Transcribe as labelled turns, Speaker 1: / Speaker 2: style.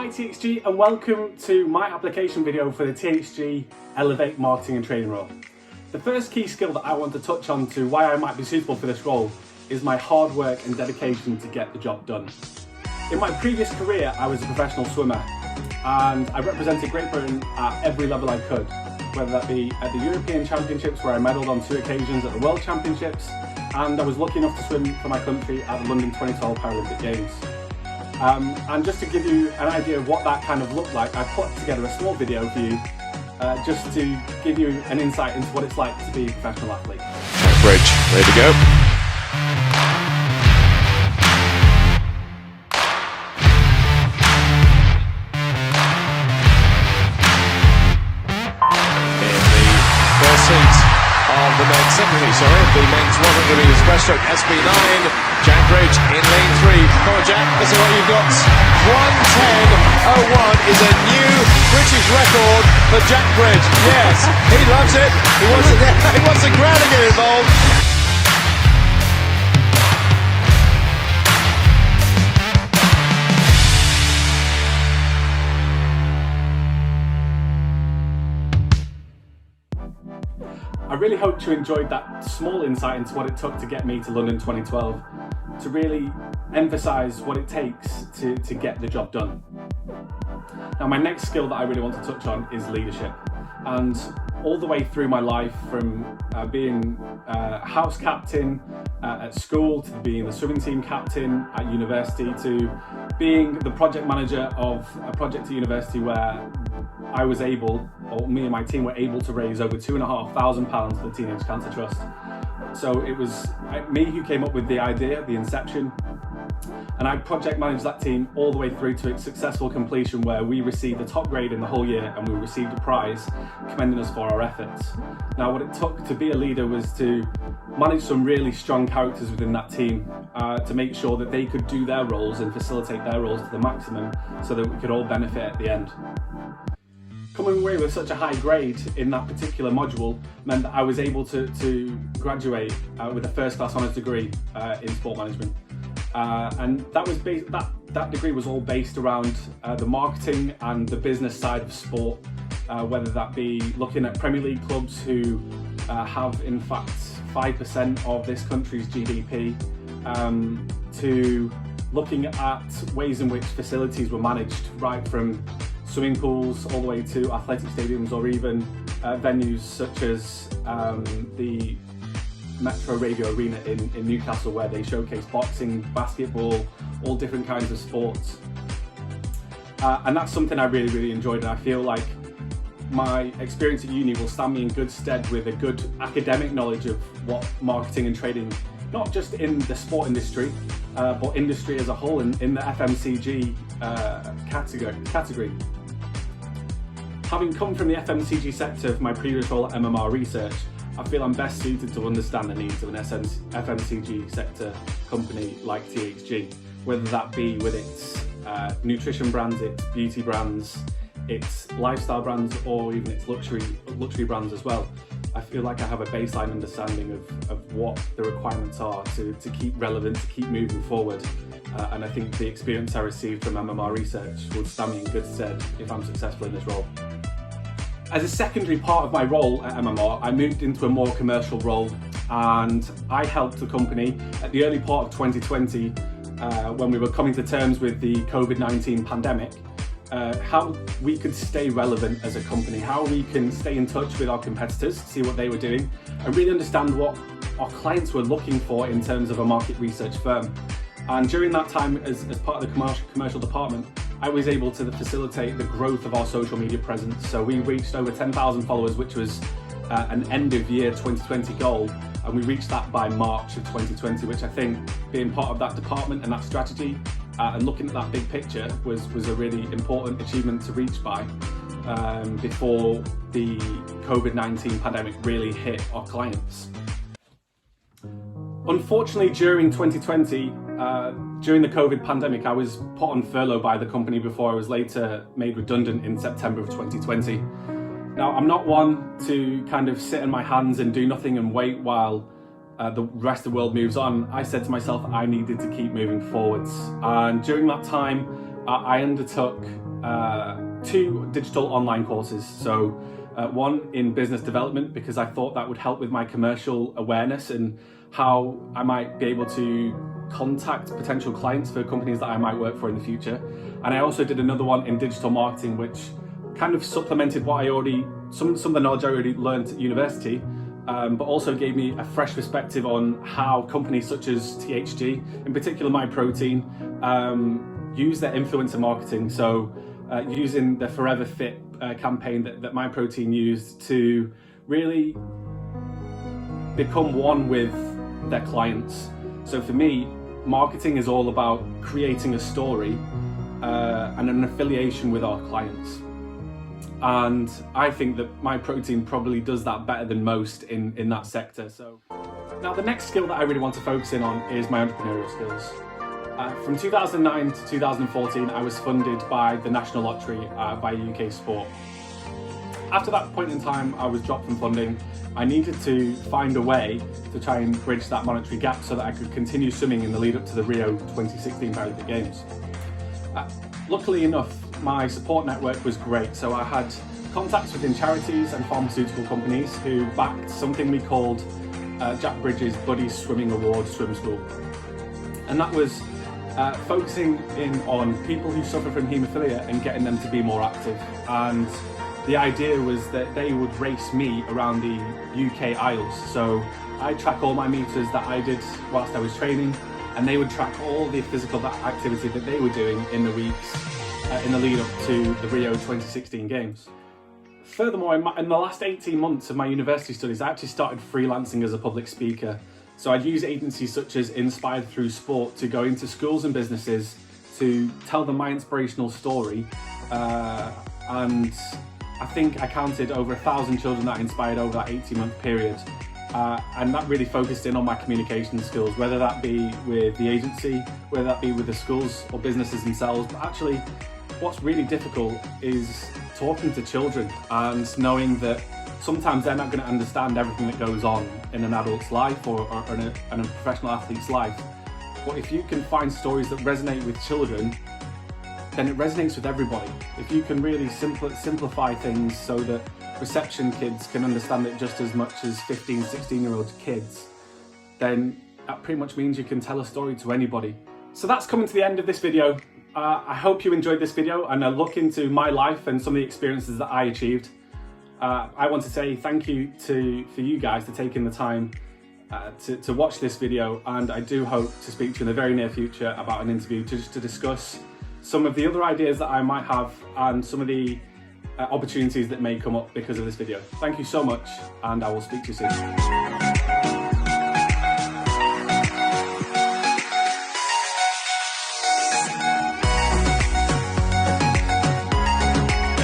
Speaker 1: Hi THG and welcome to my application video for the THG Elevate marketing and training role. The first key skill that I want to touch on to why I might be suitable for this role is my hard work and dedication to get the job done. In my previous career, I was a professional swimmer and I represented Great Britain at every level I could, whether that be at the European Championships where I medalled on 2 occasions, at the World Championships, and I was lucky enough to swim for my country at the London 2012 Paralympic Games. And just to give you an idea of what that kind of looked like, I put together a small video for you just to give you an insight into what it's like to be a professional athlete.
Speaker 2: Bridge, ready to go. Of the men's secondary, the men's 100 metres breaststroke, SB9, Jack Bridge in lane 3. Come on Jack, let's see what you've got. 1:10.01 is a new British record for Jack Bridge. Yes, he loves it. He wants the crowd to get involved.
Speaker 1: I really hope you enjoyed that small insight into what it took to get me to London 2012, to really emphasise what it takes to get the job done. Now my next skill that I really want to touch on is leadership, and all the way through my life, from being house captain at school, to being the swimming team captain at university, to being the project manager of a project at university where I was able, or me and my team were able to raise over £2,500 for the Teenage Cancer Trust. So it was me who came up with the idea, the inception, and I project managed that team all the way through to its successful completion, where we received the top grade in the whole year and we received a prize commending us for our efforts. Now what it took to be a leader was to manage some really strong characters within that team to make sure that they could do their roles and facilitate their roles to the maximum so that we could all benefit at the end. Coming away with such a high grade in that particular module meant that I was able to graduate with a first-class honours degree in sport management, and that degree was all based around the marketing and the business side of sport, whether that be looking at Premier League clubs who have in fact 5% of this country's GDP, to looking at ways in which facilities were managed, right from swimming pools all the way to athletic stadiums, or even venues such as the Metro Radio Arena in Newcastle, where they showcase boxing, basketball, all different kinds of sports. And that's something I really enjoyed, and I feel like my experience at uni will stand me in good stead with a good academic knowledge of what marketing and trading, not just in the sport industry, but industry as a whole, in the FMCG category. Having come from the FMCG sector for my previous role at MMR Research, I feel I'm best suited to understand the needs of an FMCG sector company like THG, whether that be with its nutrition brands, its beauty brands, its lifestyle brands, or even its luxury brands as well. I feel like I have a baseline understanding of what the requirements are to keep relevant, to keep moving forward. And I think the experience I received from MMR Research would stand me in good stead if I'm successful in this role. As a secondary part of my role at MMR, I moved into a more commercial role, and I helped the company at the early part of 2020, when we were coming to terms with the COVID-19 pandemic, how we could stay relevant as a company, how we can stay in touch with our competitors, see what they were doing, and really understand what our clients were looking for in terms of a market research firm. And during that time, as part of the commercial department, I was able to facilitate the growth of our social media presence. So we reached over 10,000 followers, which was an end of year 2020 goal, and we reached that by March of 2020, which I think, being part of that department and that strategy and looking at that big picture was a really important achievement to reach by before the COVID-19 pandemic really hit our clients. Unfortunately, during 2020, during the COVID pandemic, I was put on furlough by the company before I was later made redundant in September of 2020. Now, I'm not one to kind of sit in my hands and do nothing and wait while the rest of the world moves on. I said to myself I needed to keep moving forwards, and during that time I undertook 2 digital online courses. So one in business development, because I thought that would help with my commercial awareness and how I might be able to contact potential clients for companies that I might work for in the future. And I also did another one in digital marketing, which kind of supplemented what I already, some of the knowledge I already learned at university, but also gave me a fresh perspective on how companies such as THG, in particular My Protein, use their influencer marketing. So using the Forever Fit campaign that My Protein used to really become one with their clients. So for me, marketing is all about creating a story and an affiliation with our clients. And I think that My Protein probably does that better than most in that sector. So now the next skill that I really want to focus in on is my entrepreneurial skills. From 2009 to 2014, I was funded by the National Lottery by UK Sport. After that point in time, I was dropped from funding. I needed to find a way to try and bridge that monetary gap so that I could continue swimming in the lead up to the Rio 2016 Paralympic Games. Luckily enough, my support network was great, so I had contacts within charities and pharmaceutical companies who backed something we called Jack Bridges Buddy Swimming Award Swim School. And that was focusing in on people who suffer from haemophilia and getting them to be more active. And the idea was that they would race me around the UK Isles. So I'd track all my meters that I did whilst I was training, and they would track all the physical activity that they were doing in the weeks in the lead up to the Rio 2016 Games. Furthermore, in the last 18 months of my university studies, I actually started freelancing as a public speaker. So I'd use agencies such as Inspired Through Sport to go into schools and businesses to tell them my inspirational story. And I think I counted over 1,000 children that I inspired over that 18-month period. And that really focused in on my communication skills, whether that be with the agency, whether that be with the schools or businesses themselves. But actually, what's really difficult is talking to children and knowing that sometimes they're not going to understand everything that goes on in an adult's life or in a professional athlete's life. But if you can find stories that resonate with children, then it resonates with everybody. If you can really simplify things so that reception kids can understand it just as much as 15, 16-year-old kids, then that pretty much means you can tell a story to anybody. So that's coming to the end of this video. I hope you enjoyed this video and a look into my life and some of the experiences that I achieved. I want to say thank you for you guys for taking the time to watch this video, and I do hope to speak to you in the very near future about an interview to discuss some of the other ideas that I might have and some of the opportunities that may come up because of this video. Thank you so much, and I will speak to you soon.